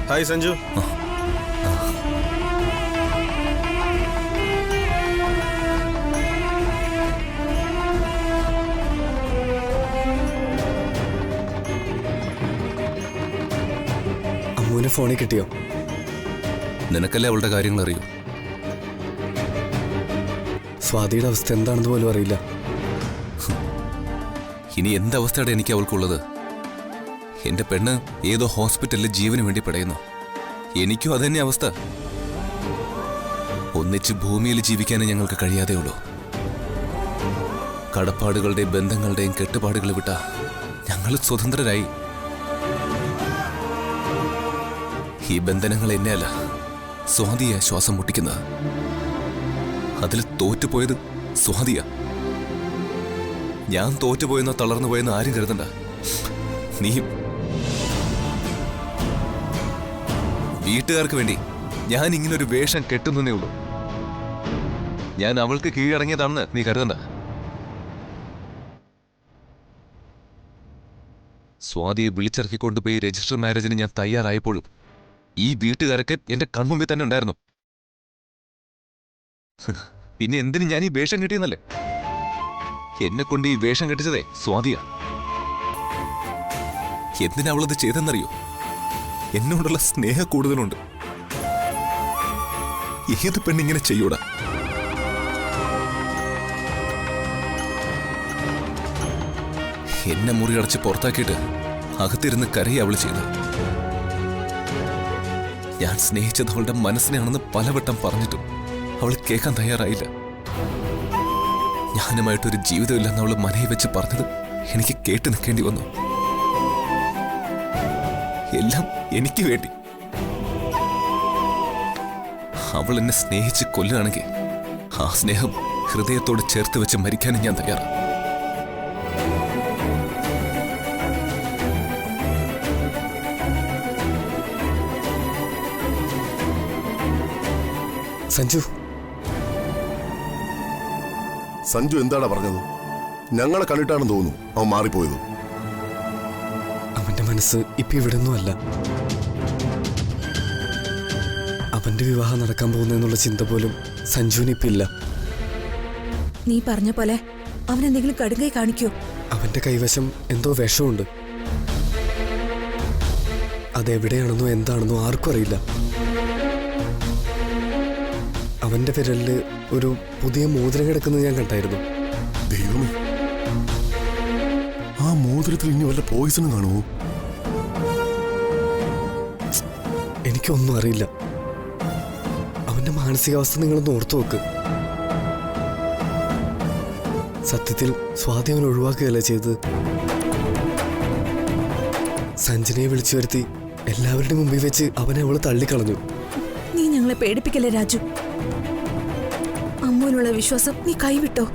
Hi Sanju. അമ്മുവിനെ ഫോണിൽ കിട്ടിയോ? നിനക്കല്ലേ അവളുടെ കാര്യങ്ങൾ അറിയൂ. സ്വാതിയുടെ അവസ്ഥ എന്താണെന്ന് പോലും അറിയില്ല. ഇനി എന്തവസ്ഥയുടെ എനിക്ക് അവൾക്കുള്ളത്? എന്റെ പെണ്ണ് ഏതോ ഹോസ്പിറ്റലിൽ ജീവന് വേണ്ടി പിടയുന്നു. എനിക്കും അതന്നെ അവസ്ഥ. ഒന്നിച്ച് ഭൂമിയിൽ ജീവിക്കാനേ ഞങ്ങൾക്ക് കഴിയാതെ ഉള്ളൂ. കടപ്പാടുകളുടെയും ബന്ധങ്ങളുടെയും കെട്ടുപാടുകൾ വിട്ട ഞങ്ങൾ സ്വതന്ത്രരായി. ഈ ബന്ധനങ്ങൾ എന്നെയല്ല, സ്വാതിയാ ശ്വാസം മുട്ടിക്കുന്നത്. അതിൽ തോറ്റുപോയത് സ്വാതിയാ. ഞാൻ തോറ്റുപോയെന്നോ തളർന്നു പോയെന്നോ ആരും കരുതണ്ട. നീ വീട്ടുകാർക്ക് വേണ്ടി ഞാൻ ഇങ്ങനൊരു വേഷം കെട്ടുന്നേ ഉള്ളൂ. ഞാൻ അവൾക്ക് കീഴടങ്ങിയതാണെന്ന് നീ കരുതണ്ട. സ്വാതിയെ വിളിച്ചിറക്കിക്കൊണ്ടുപോയി രജിസ്റ്റർ മാരേജിന് ഞാൻ തയ്യാറായപ്പോഴും ഈ വീട്ടുകാരൊക്കെ എന്റെ കൺമുമ്പിൽ തന്നെ ഉണ്ടായിരുന്നു. പിന്നെ എന്തിനു ഞാൻ ഈ വേഷം കെട്ടിയെന്നല്ലേ? എന്നെ കൊണ്ട് ഈ വേഷം കെട്ടിച്ചതേ സ്വാതിയാ. എന്തിനാ അവളത് ചെയ്തെന്നറിയോ? എന്നോടുള്ള സ്നേഹ കൂടുതലുണ്ട്. ഏത് പെണ്ണിങ്ങനെ ചെയ്യൂടാ? എന്നെ മുറിയടച്ച് പുറത്താക്കിയിട്ട് അകത്തിരുന്ന് കരയെ അവൾ ചെയ്തു. ഞാൻ സ്നേഹിച്ചത് അവളുടെ മനസ്സിനെയാണെന്ന് പലവട്ടം പറഞ്ഞിട്ടും അവൾ കേൾക്കാൻ തയ്യാറായില്ല. ഞാനുമായിട്ടൊരു ജീവിതമില്ലെന്ന് അവൾ മനയിൽ വെച്ച് പറഞ്ഞത് എനിക്ക് കേട്ട് നിൽക്കേണ്ടി വന്നു. എല്ലാം എനിക്ക് വേണ്ടി. അവൾ എന്നെ സ്നേഹിച്ച് കൊല്ലുകയാണെങ്കിൽ ആ സ്നേഹം ഹൃദയത്തോട് ചേർത്ത് വെച്ച് മരിക്കാനും ഞാൻ തയ്യാറാണ്. സഞ്ജു സഞ്ജു എന്താടാ പറഞ്ഞത്? ഞങ്ങളെ കണ്ടിട്ടാണെന്ന് തോന്നുന്നു അവൻ മാറിപ്പോയത്. അവന്റെ മനസ്സ് ഇപ്പൊ ഇവിടെയൊന്നുമല്ല. അവന്റെ വിവാഹം നടക്കാൻ പോകുന്നെന്നുള്ള ചിന്ത പോലും സഞ്ജുവിന് ഇപ്പൊ ഇല്ല. നീ പറഞ്ഞ പോലെ അവൻ എന്തെങ്കിലും കടുകൈ കാണിക്കോ? അവന്റെ കൈവശം എന്തോ വിഷമുണ്ട്. അതെവിടെയാണെന്നോ എന്താണെന്നോ ആർക്കും അറിയില്ല. അവന്റെ വിരലില് ഒരു പുതിയ മോതിരം കിടക്കുന്നത് ഞാൻ കണ്ടായിരുന്നു. ദൈവമേ, ആ മോതിരത്തിൽ ഇനി വല്ല പോയിസണും കാണുമോ? എനിക്കൊന്നും അറിയില്ല. അവന്റെ മാനസികാവസ്ഥ നിങ്ങളൊന്ന് ഓർത്തു നോക്ക്. സത്യത്തിൽ സ്വാതി അവൻ ഒഴിവാക്കുകയല്ല ചെയ്തത്. സഞ്ജനയെ വിളിച്ചു വരുത്തി എല്ലാവരുടെയും മുമ്പിൽ വെച്ച് അവനെ അവള് തള്ളിക്കളഞ്ഞു. നീ ഞങ്ങളെ പേടിപ്പിക്കല്ലേ രാജു. അമ്മുവിനുള്ള വിശ്വാസം നീ കൈവിട്ടോ?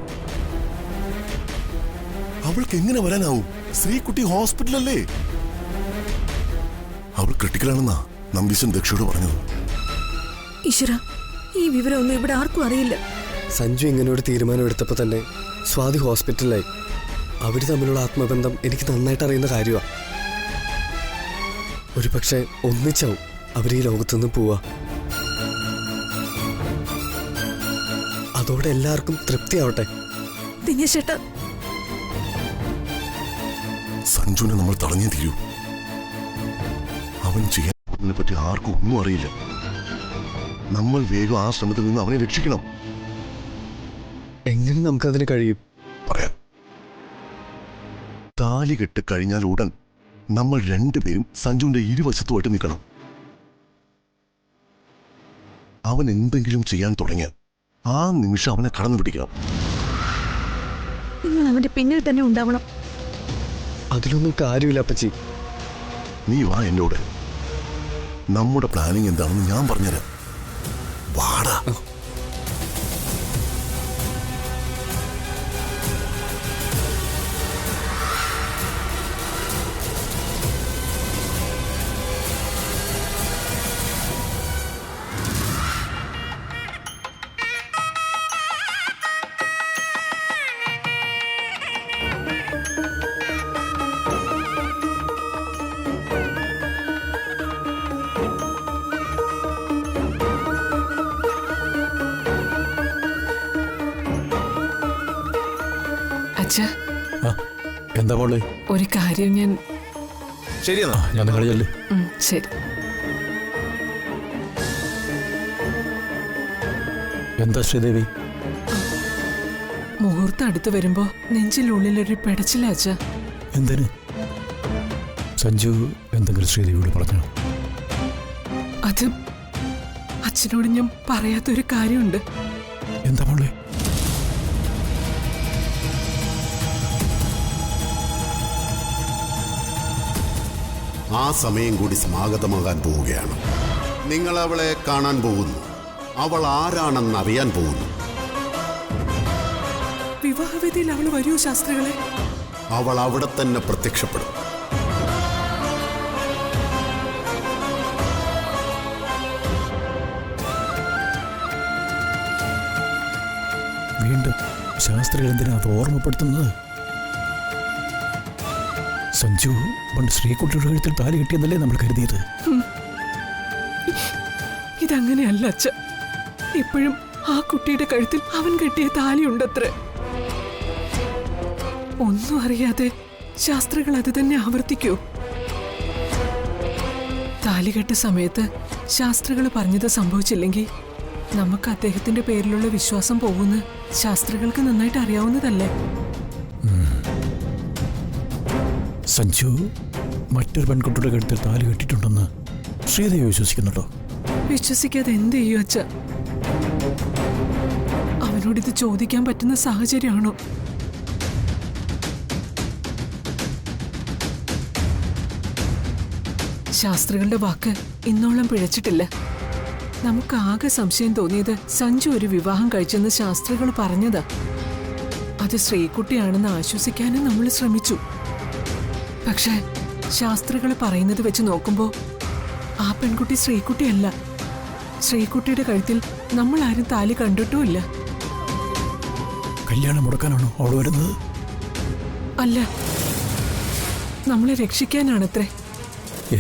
അവൾക്ക് എങ്ങനെ വരാനാവും? ശ്രീകുട്ടി ഹോസ്പിറ്റലല്ലേ? അവൾ ക്രിട്ടിക്കലാണെന്നാ നമ്പീശൻ ദക്ഷയോട് പറഞ്ഞത്. ഈശ്വര, ഈ വിവരമൊന്നും ഇവിടെ ആർക്കും അറിയില്ല. സഞ്ജു ഇങ്ങനെ ഒരു തീരുമാനം എടുത്തപ്പോൾ തന്നെ സ്വാതി ഹോസ്പിറ്റലിലായി. അവര് തമ്മിലുള്ള ആത്മബന്ധം എനിക്ക് നന്നായിട്ട് അറിയുന്ന കാര്യമാണ്. ഒരു പക്ഷെ ഒന്നിച്ചാവും അവർ ഈ ലോകത്തുനിന്ന് പോവാ. അതോടെ എല്ലാവർക്കും തൃപ്തിയാവട്ടെ. ദിനേശേട്ടാ, സഞ്ജുവിനെ നമ്മൾ തടഞ്ഞേ തീരൂ. അവൻ ചെയ്യാൻ പറ്റി ആർക്കും ഒന്നും അറിയില്ല. നമ്മൾ വേഗം ആ ശ്രമത്തിൽ നിന്ന് അവനെ രക്ഷിക്കണം. എങ്ങനെ നമുക്കതിന് കഴിയും? പറയാം. താലി കെട്ട് കഴിഞ്ഞാൽ ഉടൻ നമ്മൾ രണ്ടുപേരും സഞ്ജുവിന്റെ ഇരുവശത്തുമായിട്ട് നിൽക്കണം. അവൻ എന്തെങ്കിലും ചെയ്യാൻ തുടങ്ങിയ ആ നിമിഷം അവനെ കടന്നു പിടിക്കണം. നിങ്ങൾ അവന്റെ പിന്നിൽ തന്നെ ഉണ്ടാവണം. അതിലൊന്നും കാര്യമില്ല അപ്പച്ചി. നീ വാ എന്നോട്. നമ്മുടെ പ്ലാനിങ് എന്താണെന്ന് ഞാൻ പറഞ്ഞുതരാം. വാടാ. അച്ഛാ, ആ എന്താ മോളെ? ഒരു കാര്യം ഞാൻ ശരിയെന്നാ. ഞാൻ നിങ്ങൾ ചെല്ല്. ശരി. എന്താ ശ്രീദേവി? മുഹൂർത്തം അടുത്ത് വരുമ്പോ നെഞ്ചിനുള്ളിലൊരു പെടച്ചില്ല അച്ഛാ. എന്തിന്? സഞ്ജു എന്തെങ്കിലും ശ്രീദേവിയോട് പറഞ്ഞോ? അത് അച്ഛനോട് ഞാൻ പറയാത്തൊരു കാര്യമുണ്ട്. എന്താ മോളെ? ആ സമയം കൂടി സമാഗതമാകാൻ പോവുകയാണ്. നിങ്ങൾ അവളെ കാണാൻ പോകുന്നു. അവൾ ആരാണെന്ന് അറിയാൻ പോകുന്നു. വിവാഹവേദിയിൽ അവൾ വരൂ ശാസ്ത്രികളെ. അവൾ അവിടെ തന്നെ പ്രത്യക്ഷപ്പെടും. വീണ്ടും ശാസ്ത്രികൾ എന്തിനാ അത് ഓർമ്മപ്പെടുത്തുന്നത്? സഞ്ജു പണ്ട് ശ്രീകുട്ടിയുടെ കഴുത്തിൽ താലി കിട്ടിയെന്നല്ലേ നമ്മൾ കരുതിയത്? ഇതങ്ങനെയല്ല അച്ഛ. ഇപ്പോഴും ആ കുട്ടിയുടെ കഴുത്തിൽ അവൻ കെട്ടിയ താലിയുണ്ടത്രേ. ഒന്നും അറിയാതെ ശാസ്ത്രികൾ അത് തന്നെ ആവർത്തിക്കൂ. താലികെട്ട സമയത്ത് ശാസ്ത്രികൾ പറഞ്ഞത് സംഭവിച്ചില്ലെങ്കിൽ നമുക്ക് അദ്ദേഹത്തിന്റെ പേരിലുള്ള വിശ്വാസം പോകുന്ന ശാസ്ത്രികൾക്ക് നന്നായിട്ട് അറിയാവുന്നതല്ലേ. സഞ്ജു മറ്റൊരു പെൺകുട്ടിയുടെ കഴുത്തിൽ താലി കെട്ടിയിട്ടുണ്ടെന്ന് ശ്രീദേവി വിശ്വസിക്കുന്നുണ്ടോ? വിശ്വസിക്കാതെ എന്ത് ചെയ്യൂ അച്ഛ? അവനോടിത് ചോദിക്കാൻ പറ്റുന്ന സാഹചര്യമാണോ? ശാസ്ത്രികളുടെ വാക്ക് ഇന്നോളം പിഴച്ചിട്ടില്ല. നമുക്ക് ആകെ സംശയം തോന്നിയത് സഞ്ജു ഒരു വിവാഹം കഴിച്ചെന്ന് ശാസ്ത്രികൾ പറഞ്ഞതാ. അത് ശ്രീകുട്ടിയാണെന്ന് ആശ്വസിക്കാനും നമ്മൾ ശ്രമിച്ചു. പക്ഷേ ശാസ്ത്രികൾ പറയുന്നത് വെച്ച് നോക്കുമ്പോ ആ പെൺകുട്ടി ശ്രീകുട്ടിയല്ല. ശ്രീകുട്ടിയുടെ കഴുത്തിൽ നമ്മൾ ആരും താലി കണ്ടിട്ടുമില്ല. കല്യാണം മുടക്കാനാണോ അവൾ വരുന്നത്? അല്ല, നമ്മളെ രക്ഷിക്കാനാണത്രേ.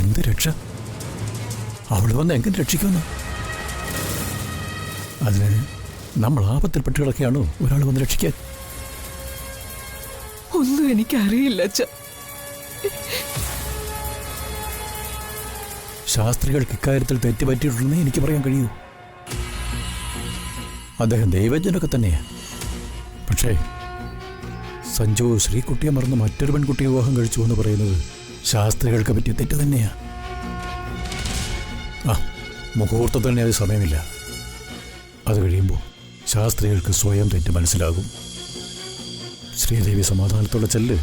എന്ത് രക്ഷ? അവൾ വന്ന് എങ്ങനെ രക്ഷിക്കുന്നു? അതിന് നമ്മൾ ആപത്തിൽപ്പെട്ട് കിടക്കുകയാണോ ഒരാൾ വന്ന് രക്ഷിക്കാൻ? ഒന്നും എനിക്കറിയില്ല അച്ഛ. ശാസ്ത്രികൾക്ക് ഇക്കാര്യത്തിൽ തെറ്റുപറ്റിയിട്ടുണ്ടെന്നേ എനിക്ക് പറയാൻ കഴിയൂ. അദ്ദേഹം ദൈവജ്ഞനൊക്കെ തന്നെയാണ്. പക്ഷേ സഞ്ജു ശ്രീകുട്ടിയെ മറന്ന് മറ്റൊരു പെൺകുട്ടിയെ വിവാഹം കഴിച്ചു എന്ന് പറയുന്നത് ശാസ്ത്രികൾക്ക് പറ്റിയ തെറ്റ് തന്നെയാണ്. ആ മുഹൂർത്തത്തിൽ തന്നെ അത് സമയമില്ല. അത് കഴിയുമ്പോൾ ശാസ്ത്രികൾക്ക് സ്വയം തെറ്റ് മനസ്സിലാകും. ശ്രീദേവി സമാധാനത്തോടെ ചെല്ല്.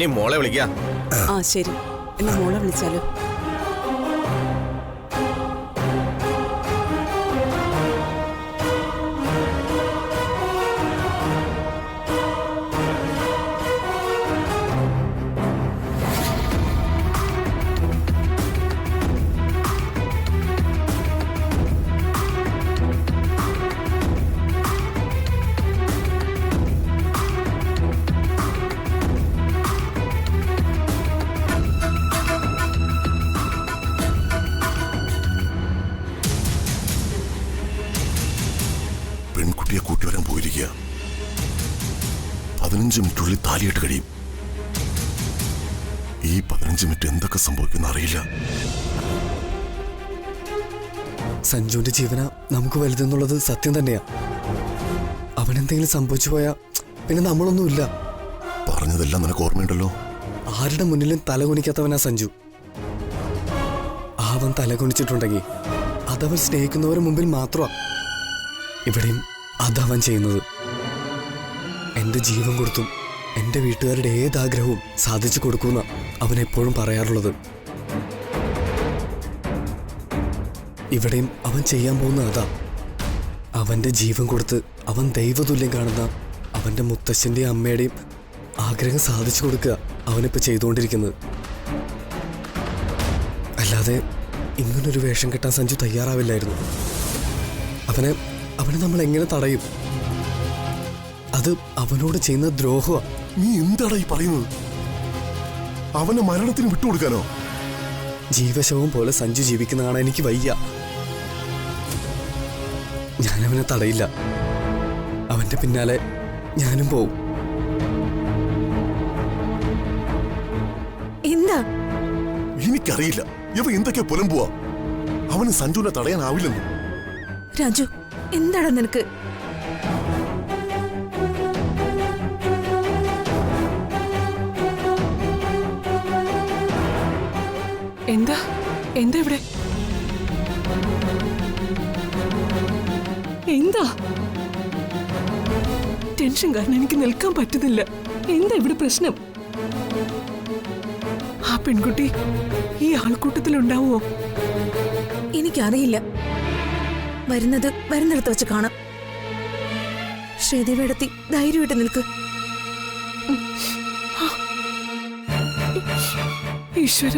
ഇനി മോളെ വിളിക്കാം. ആ ശരി, എന്നെ മോളെ വിളിച്ചാലോ? പെൺകുട്ടിയെ കൂട്ടിവരാൻ പോയിരിക്കുക. 15 മിനിറ്റുള്ളിൽ താലിയിട്ട് കഴിയും. ഈ 15 മിനിറ്റ് എന്തൊക്കെ സംഭവിക്കുന്ന അറിയില്ല. സഞ്ജുവിന്റെ ജീവന നമുക്ക് വലുതെന്നുള്ളത് സത്യം തന്നെയാ. അവനെന്തെങ്കിലും സംഭവിച്ചു പോയാ പിന്നെ നമ്മളൊന്നുമില്ല. പറഞ്ഞതെല്ലാം നിനക്ക് ഓർമ്മയുണ്ടല്ലോ. ആരുടെ മുന്നിലും തലകുനിക്കാത്തവനാ സഞ്ജു. അവൻ തലകുനിച്ചിട്ടുണ്ടെങ്കിൽ അതവൻ സ്നേഹിക്കുന്നവരുടെ മുമ്പിൽ മാത്രമാ. ഇവിടെയും അതവൻ ചെയ്യുന്നത്. എന്റെ ജീവൻ കൊടുത്തും എന്റെ വീട്ടുകാരുടെ ഏതാഗ്രഹവും സാധിച്ചു കൊടുക്കുന്ന അവൻ എപ്പോഴും പറയാറുള്ളത്. ഇവിടെയും അവൻ ചെയ്യാൻ പോകുന്ന അതാ. അവന്റെ ജീവൻ കൊടുത്ത് അവൻ ദൈവതുല്യം കാണുന്ന അവന്റെ മുത്തശ്ശന്റെയും അമ്മയുടെയും ആഗ്രഹം സാധിച്ചു കൊടുക്കുക അവനിപ്പോ ചെയ്തുകൊണ്ടിരിക്കുന്നത്. അല്ലാതെ ഇങ്ങനൊരു വേഷം കെട്ടാൻ സഞ്ജു തയ്യാറാവില്ലായിരുന്നു. അവനെ നമ്മൾ എങ്ങനെ തടയും? അത് അവനോട് ചെയ്യുന്ന ദ്രോഹമാ. നീ എന്താടാ ഈ പറയുന്നത്? അവനെ മരണത്തിന് വിട്ടുകൊടുക്കാനോ? ജീവശവം പോലെ സഞ്ജു ജീവിക്കുന്ന കാണാൻ എനിക്ക് വയ്യ. ഞാനവനെ തടയില്ല. അവന്റെ പിന്നാലെ ഞാനും പോവും. എന്താ? എനിക്കറിയില്ല ഇവ എന്തൊക്കെ പുലമ്പുവാ. അവന് സഞ്ജുവിനെ തടയാനാവില്ലെന്ന്. രാജു, എന്താണ് നിനക്ക്? എന്താ എന്താ ഇവിടെ? എന്താ? ടെൻഷൻ കാരണം എനിക്ക് നിൽക്കാൻ പറ്റുന്നില്ല. എന്താ ഇവിടെ പ്രശ്നം? ആ പെൺകുട്ടി ഈ ആൾക്കൂട്ടത്തിലുണ്ടാവോ? എനിക്കറിയില്ല. വരുന്നിടത്ത് വെച്ച് കാണാം. ശ്രീദേവിയെടുത്തി ധൈര്യമായിട്ട് നിൽക്ക്. ഈശ്വര,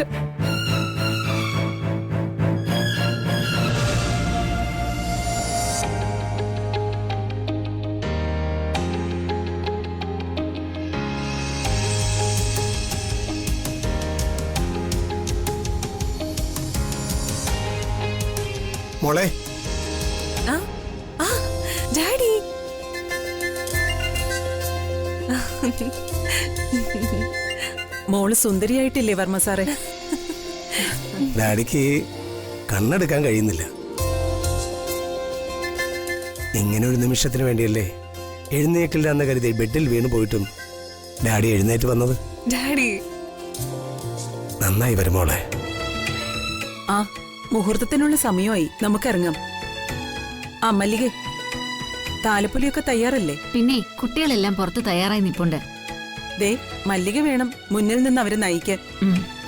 മോളെ ഡാഡി, മോള് സുന്ദരിയായിട്ടില്ലേ വർമ്മ സാറേ? ഡാഡിക്ക് കണ്ണെടുക്കാൻ കഴിയുന്നില്ല. ഇങ്ങനെ ഒരു നിമിഷത്തിന് വേണ്ടിയല്ലേ എഴുന്നേക്കില്ല എന്ന് കരുതി ബെഡിൽ വീണു പോയിട്ടും ഡാഡി എഴുന്നേറ്റ് വന്നത്. ഡാഡി നന്നായി വരുമോളെ. ആ മുഹൂർത്തത്തിനുള്ള സമയമായി, നമുക്കിറങ്ങാം. ആ മല്ലികേ, താലപ്പൊലിയൊക്കെ തയ്യാറല്ലേ? പിന്നെ കുട്ടികളെല്ലാം പുറത്ത് തയ്യാറായി നിപ്പുണ്ട്. ദേ മല്ലിക വേണം മുന്നിൽ നിന്ന് അവരെ നയിക്കാൻ.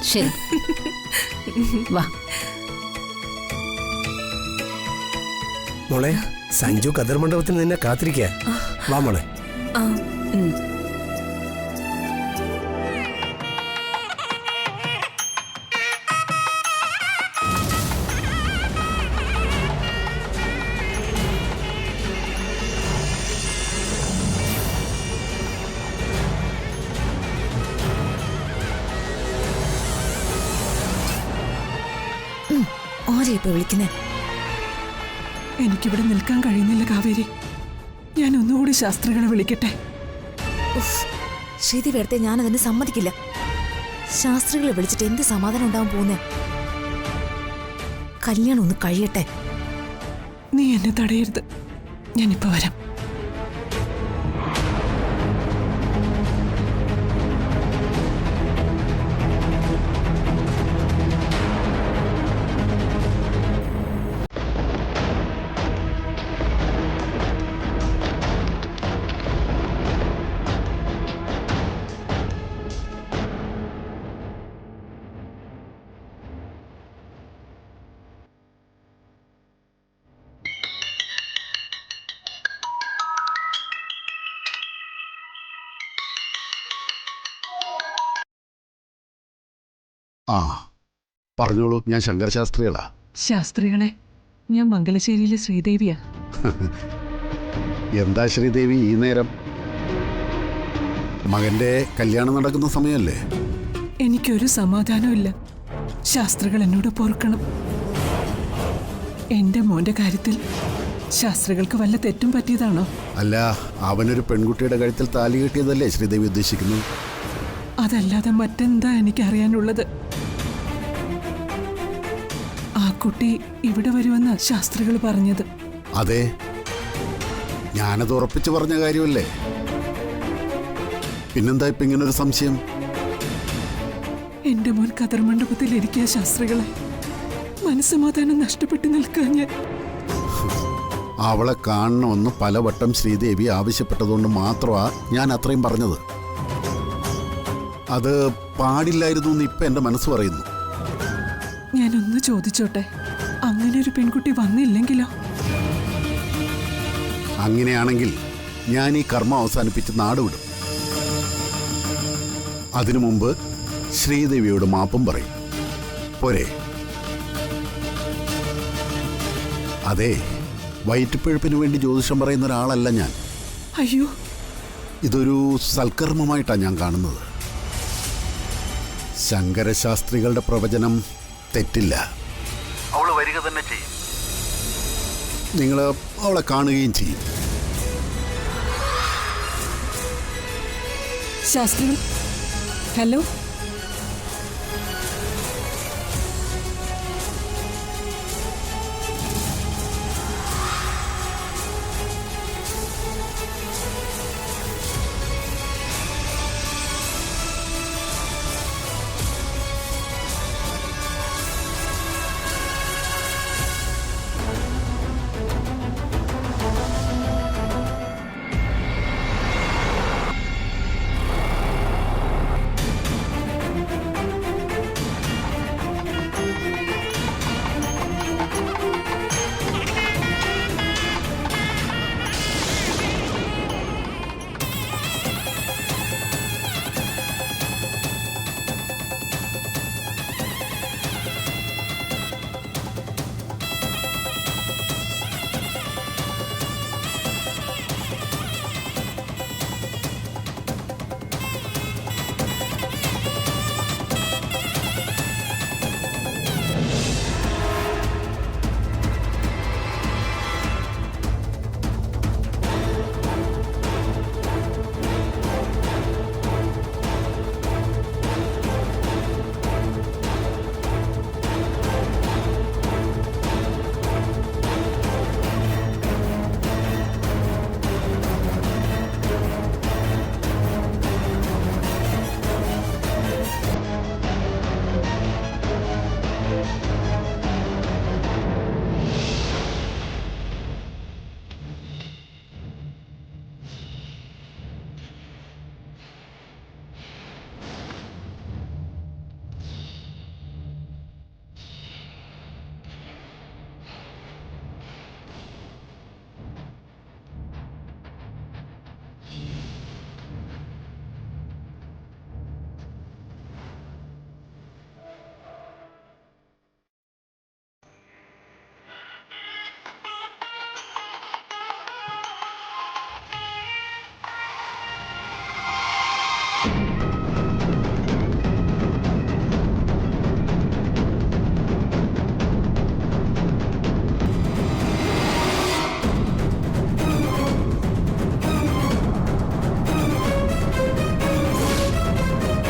ശരി, വാ. മോളെ, സഞ്ജു കതിർ മണ്ഡപത്തിൽ നിന്നെ കാത്തിരിക്കുക. വാ മോളെ. ആരെയപ്പോ വിളിക്കുന്നേ? എനിക്കിവിടെ നിൽക്കാൻ കഴിയുന്നില്ല കാവേരി. ഞാൻ ഒന്നുകൂടി ശാസ്ത്രികളെ വിളിക്കട്ടെ. ശ്രീദേവിയടുത്തെ ഞാൻ അതിന് സമ്മതിക്കില്ല. ശാസ്ത്രികളെ വിളിച്ചിട്ട് എന്ത് സമാധാനം ഉണ്ടാവാൻ പോകുന്നേ? കല്യാണം ഒന്ന് കഴിയട്ടെ. നീ എന്നെ തടയരുത്. ഞാനിപ്പോ വരാം. ആ പറഞ്ഞോളൂ, ഞാൻ ശങ്കരശാസ്ത്രികളാ. ശാസ്ത്രികളെ, ഞാൻ മംഗലശ്ശേരിയിലെ ശ്രീദേവിയാ. എന്താ ശ്രീദേവി ഈ നേരം? മകന്റെ കല്യാണം നടക്കുന്ന സമയമല്ലേ? എനിക്കൊരു സമാധാനമില്ല. ശാസ്ത്രികൾ എന്നോട് പൊറുക്കണം. എന്റെ മോന്റെ കാര്യത്തിൽ ശാസ്ത്രികൾക്ക് വല്ല തെറ്റും പറ്റിയതാണോ? അല്ല, അവനൊരു പെൺകുട്ടിയുടെ കഴുത്തിൽ താലി കെട്ടിയതല്ലേ ശ്രീദേവി ഉദ്ദേശിക്കുന്നു? അതല്ലാതെ മറ്റെന്താ എനിക്കറിയാനുള്ളത്? ആ കുട്ടി ഇവിടെ വരുമെന്ന് ശാസ്ത്രികൾ പറഞ്ഞത്. അതെ, ഞാനത് ഉറപ്പിച്ചു പറഞ്ഞ കാര്യമല്ലേ. പിന്നെന്താ ഇപ്പൊ ഇങ്ങനൊരു സംശയം? എന്റെ മോൻ കതർ മണ്ഡപത്തിൽ ഇരിക്കുക ശാസ്ത്രികളെ. മനസ്സമാധാനം നഷ്ടപ്പെട്ടു നിൽക്കാൻ ഞാൻ. അവളെ കാണണമെന്ന് പലവട്ടം ശ്രീദേവി ആവശ്യപ്പെട്ടതുകൊണ്ട് മാത്രമാണ് ഞാൻ അത്രയും പറഞ്ഞത്. അത് പാടില്ലായിരുന്നു എന്ന് ഇപ്പൊ എന്റെ മനസ്സ് പറയുന്നു. ഞാനൊന്ന് ചോദിച്ചോട്ടെ, അങ്ങനെ ഒരു പെൺകുട്ടി വന്നില്ലെങ്കിലോ? അങ്ങനെയാണെങ്കിൽ ഞാൻ ഈ കർമ്മം അവസാനിപ്പിച്ച് നാടുവിടും. അതിനു മുമ്പ് ശ്രീദേവിയോട് മാപ്പും പറയും. പോരെ? അതെ, വയറ്റുപിഴപ്പിന് വേണ്ടി ജ്യോതിഷം പറയുന്ന ഒരാളല്ല ഞാൻ. അയ്യോ, ഇതൊരു സൽക്കർമ്മമായിട്ടാണ് ഞാൻ കാണുന്നത്. ശങ്കരശാസ്ത്രികളുടെ പ്രവചനം തെറ്റില്ല. അവള് വരിക തന്നെ ചെയ്യും. നിങ്ങൾ അവളെ കാണുകയും ചെയ്യും. ശാസ്ത്രികൾ, ഹലോ.